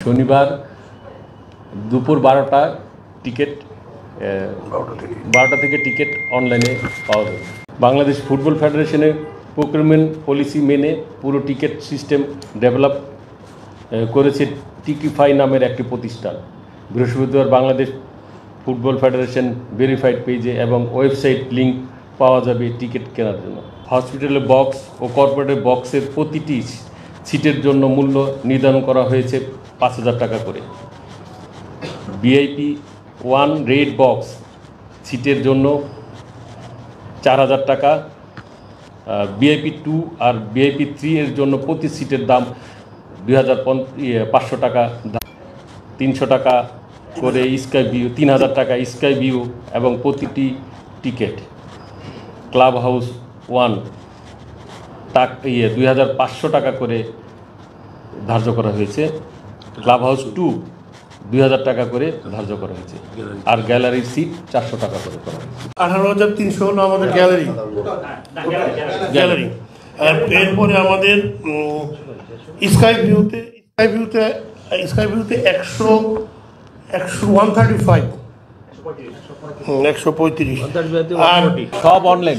শনিবার দুপুর 12টা টিকিট 12টা থেকে টিকিট অনলাইনে পাওয়া যাবে। বাংলাদেশ ফুটবল ফেডারেশনের প্রক্রিয়মেন্ট পলিসি মেনে পুরো টিকিট সিস্টেম ডেভেলপ করেছে টিকিফাই নামের একটি প্রতিষ্ঠান। বৃহস্পতিবার বাংলাদেশ ফুটবল ফেডারেশন ভেরিফাইড পেজে এবং ওয়েবসাইট লিঙ্ক পাওয়া যাবে টিকিট কেনার জন্য। হসপিটালের বক্স ও কর্পোরেটের বক্সের প্রতিটি সিটের জন্য মূল্য নির্ধারণ করা হয়েছে 5,000 টাকা করে। ভিআইপি 1 রেড বক্স সিটের জন্য 4,000 টাকা, ভিআইপি 2 আর ভিআইপি 3 এর জন্য প্রতি সিটের দাম 2,500 টাকা, 300 টাকা করে স্কাই ভিউ, 3,000 টাকা স্কাই ভিউ এবং প্রতিটি টিকিট। ক্লাব হাউস 1 2,500 টাকা করে ধার্য করা হয়েছে। ক্লাব হাউস 2 2,000 টাকা করে ধার্য করা হয়েছে। আর গ্যালারির সিট 400 টাকা করে করা হয়েছে। 18,300 হলো আমাদের গ্যালারি। এরপরে আমাদের স্কাই ভিউতে 135 135 আর সব অনলাইন।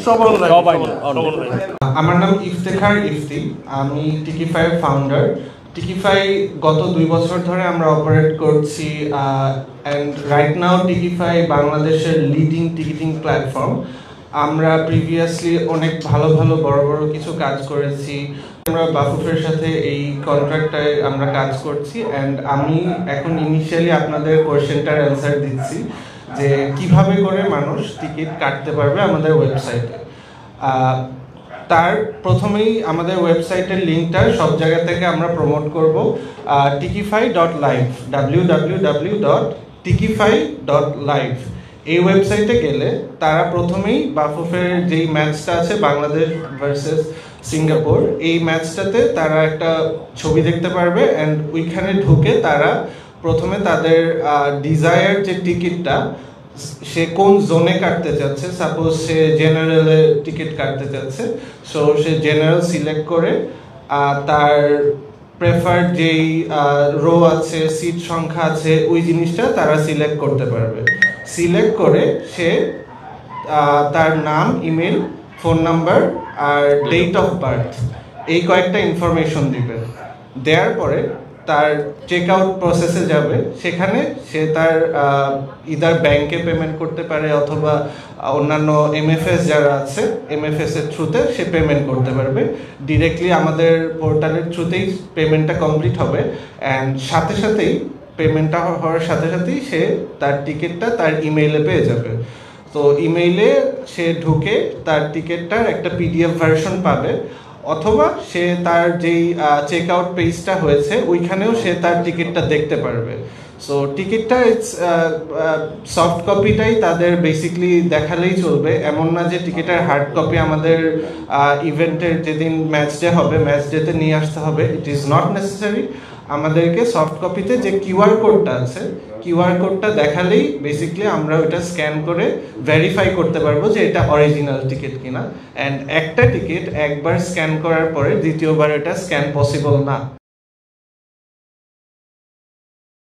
আমার নাম ইফতেখার ইফতি, আমি টিকিফাই ফাউন্ডার। টিকিফাই গত 2 বছর ধরে আমরা অপারেট করছি অ্যান্ড রাইট নাও টিকিফাই বাংলাদেশের লিডিং টিকিটিং প্ল্যাটফর্ম। আমরা প্রিভিয়াসলি অনেক ভালো বড় কিছু কাজ করেছি। আমরা বাফুফের সাথে এই কন্ট্রাক্টটায় আমরা কাজ করছি অ্যান্ড আমি এখন ইনিশিয়ালি আপনাদের কোয়েশ্চেনটার অ্যান্সার দিচ্ছি যে কিভাবে করে মানুষ টিকিট কাটতে পারবে আমাদের ওয়েবসাইটে। তার প্রথমেই আমাদের ওয়েবসাইটের লিঙ্কটা সব জায়গা থেকে আমরা প্রমোট করব। tikify.live www.tikify.live এই ওয়েবসাইটে গেলে তারা প্রথমেই বাফুফের যেই ম্যাচটা আছে বাংলাদেশ ভার্সেস সিঙ্গাপুর, এই ম্যাচটাতে তারা একটা ছবি দেখতে পারবে অ্যান্ড ওইখানে ঢুকে তারা প্রথমে তাদের ডিজায়ার যে টিকিটটা সে কোন জোনে কাটতে চাচ্ছে, সাপোজ সে জেনারেলে টিকিট কাটতে চাচ্ছে, সো সে জেনারেল সিলেক্ট করে তার প্রেফার্ড যেই রো আছে, সিট সংখ্যা আছে, ওই জিনিসটা তারা সিলেক্ট করতে পারবে। সিলেক্ট করে সে তার নাম, ইমেল, ফোন নাম্বার আর ডেট অফ বার্থ এই কয়েকটা ইনফরমেশন দিবে। দেওয়ার পরে তার চেক আউট প্রসেসে যাবে, সেখানে সে তার ইদার ব্যাংকে পেমেন্ট করতে পারে অথবা অন্যান্য এমএফএস যারা আছে এমএফএস এর থ্রুতে সে পেমেন্ট করতে পারবে। ডিরেক্টলি আমাদের পোর্টালের থ্রুতেই পেমেন্টটা কমপ্লিট হবে অ্যান্ড সাথেই পেমেন্টটা হওয়ার সাথেই সে তার টিকিটটা তার ইমেইলে পেয়ে যাবে। তো ইমেইলে সে ঢুকে তার টিকিটটার একটা পিডিএফ ভার্সন পাবে অথবা সে তার যেই চেক আউট পেজটা হয়েছে ওইখানেও সে তার টিকিটটা দেখতে পারবে। সো টিকিটটা সফট কপিটাই তাদের বেসিকলি দেখালেই চলবে, এমন না যে টিকিটের হার্ড কপি আমাদের ইভেন্টের যেদিন ম্যাচ ডে হবে ম্যাচ ডেতে নিয়ে আসতে হবে। It is not necessary. আমাদেরকে সফট কপিতে যে কিউআর কোডটা আছে কিউআর কোডটা দেখালেই বেসিকলি আমরা ওইটা স্ক্যান করে ভেরিফাই করতে পারবো যে এটা অরিজিনাল টিকিট কিনা। অ্যান্ড একটা টিকিট একবার স্ক্যান করার পরে দ্বিতীয়বার এটা স্ক্যান পসিবল না।